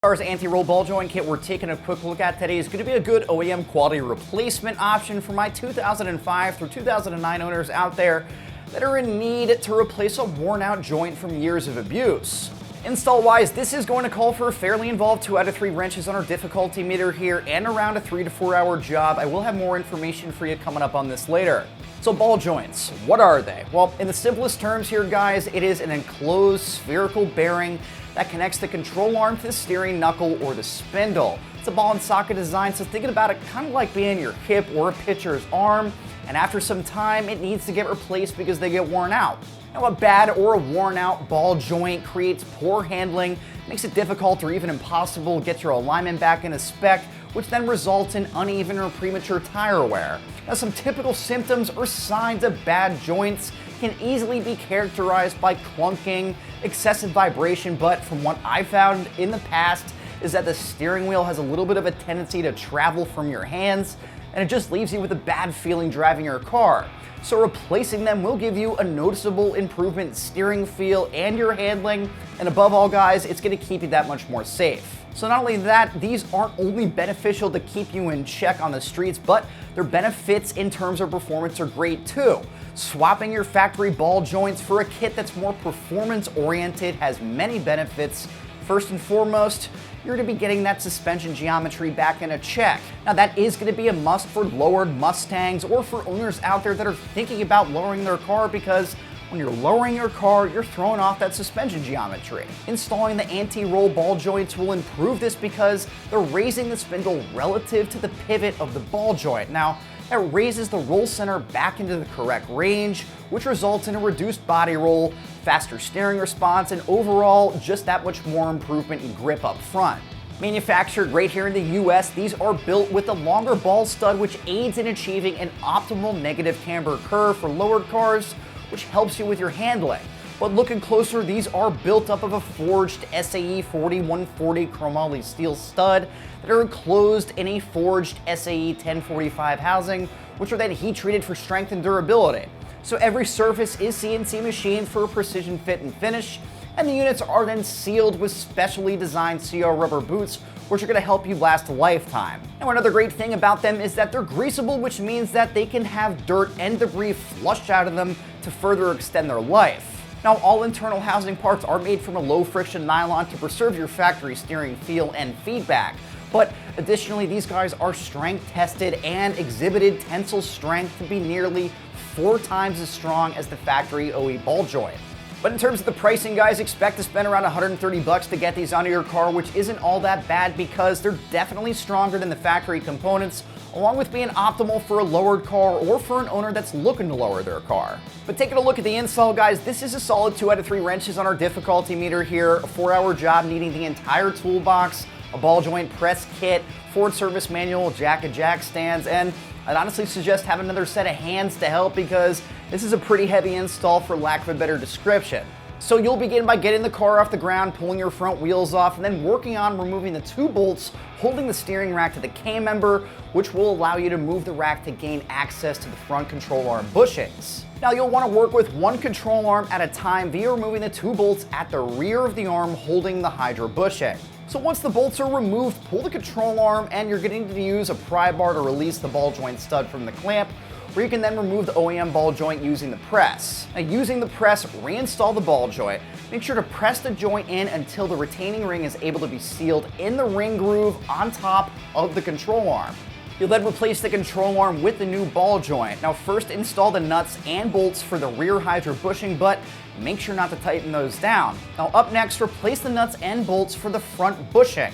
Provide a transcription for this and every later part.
Our anti-roll ball joint kit we're taking a quick look at today is going to be a good OEM quality replacement option for my 2005 through 2009 owners out there that are in need to replace a worn out joint from years of abuse. Install wise, this is going to call for a fairly involved 2 out of 3 wrenches on our difficulty meter here and around a 3 to 4 hour job. I will have more information for you coming up on this later. So ball joints, what are they? Well, in the simplest terms here guys, it is an enclosed spherical bearing that connects the control arm to the steering knuckle or the spindle. It's a ball and socket design, so thinking about it kind of like being your hip or a pitcher's arm, and after some time it needs to get replaced because they get worn out. Now a bad or a worn out ball joint creates poor handling, makes it difficult or even impossible to get your alignment back into spec, which then results in uneven or premature tire wear. Now some typical symptoms or signs of bad joints can easily be characterized by clunking, excessive vibration, but from what I found in the past is that the steering wheel has a little bit of a tendency to travel from your hands, and it just leaves you with a bad feeling driving your car. So replacing them will give you a noticeable improvement in steering feel and your handling, and above all guys, it's going to keep you that much more safe. So not only that, these aren't only beneficial to keep you in check on the streets, but their benefits in terms of performance are great too. Swapping your factory ball joints for a kit that's more performance oriented has many benefits. First and foremost, you're going to be getting that suspension geometry back in a check. Now that is going to be a must for lowered Mustangs or for owners out there that are thinking about lowering their car, because when you're lowering your car, you're throwing off that suspension geometry. Installing the anti-roll ball joints will improve this because they're raising the spindle relative to the pivot of the ball joint. Now, that raises the roll center back into the correct range, which results in a reduced body roll, faster steering response, and overall just that much more improvement in grip up front. Manufactured right here in the US, these are built with a longer ball stud, which aids in achieving an optimal negative camber curve for lowered cars, which helps you with your handling. But looking closer, these are built up of a forged SAE 4140 chromoly steel stud that are enclosed in a forged SAE 1045 housing, which are then heat treated for strength and durability. So every surface is CNC machined for a precision fit and finish, and the units are then sealed with specially designed CR rubber boots, which are going to help you last a lifetime. Now another great thing about them is that they're greasable, which means that they can have dirt and debris flushed out of them to further extend their life. Now all internal housing parts are made from a low friction nylon to preserve your factory steering feel and feedback. But additionally, these guys are strength tested and exhibited tensile strength to be nearly 4 times as strong as the factory OE ball joint. But in terms of the pricing, guys, expect to spend around $130 to get these onto your car, which isn't all that bad because they're definitely stronger than the factory components, along with being optimal for a lowered car or for an owner that's looking to lower their car. But taking a look at the install, guys, this is a solid 2 out of 3 wrenches on our difficulty meter here, a 4-hour job needing the entire toolbox, a ball joint press kit, Ford service manual, jack stands, and I'd honestly suggest having another set of hands to help because this is a pretty heavy install for lack of a better description. So you'll begin by getting the car off the ground, pulling your front wheels off, and then working on removing the 2 bolts holding the steering rack to the K-member, which will allow you to move the rack to gain access to the front control arm bushings. Now you'll want to work with 1 control arm at a time via removing the 2 bolts at the rear of the arm holding the hydro bushing. So once the bolts are removed, pull the control arm and you're going to use a pry bar to release the ball joint stud from the clamp, where you can then remove the OEM ball joint using the press. Now using the press, reinstall the ball joint. Make sure to press the joint in until the retaining ring is able to be sealed in the ring groove on top of the control arm. You'll then replace the control arm with the new ball joint. Now first install the nuts and bolts for the rear hydro bushing, but make sure not to tighten those down. Now up next, replace the nuts and bolts for the front bushing.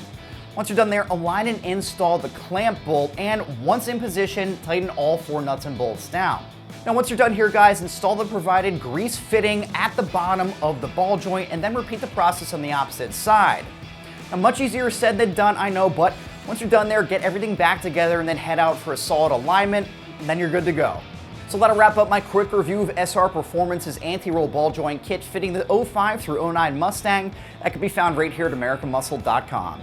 Once you're done there, align and install the clamp bolt, and once in position, tighten all 4 nuts and bolts down. Now once you're done here, guys, install the provided grease fitting at the bottom of the ball joint, and then repeat the process on the opposite side. Now much easier said than done, I know, but once you're done there, get everything back together and then head out for a solid alignment, and then you're good to go. So that'll wrap up my quick review of SR Performance's anti-roll ball joint kit fitting the 05 through 09 Mustang. That can be found right here at AmericanMuscle.com.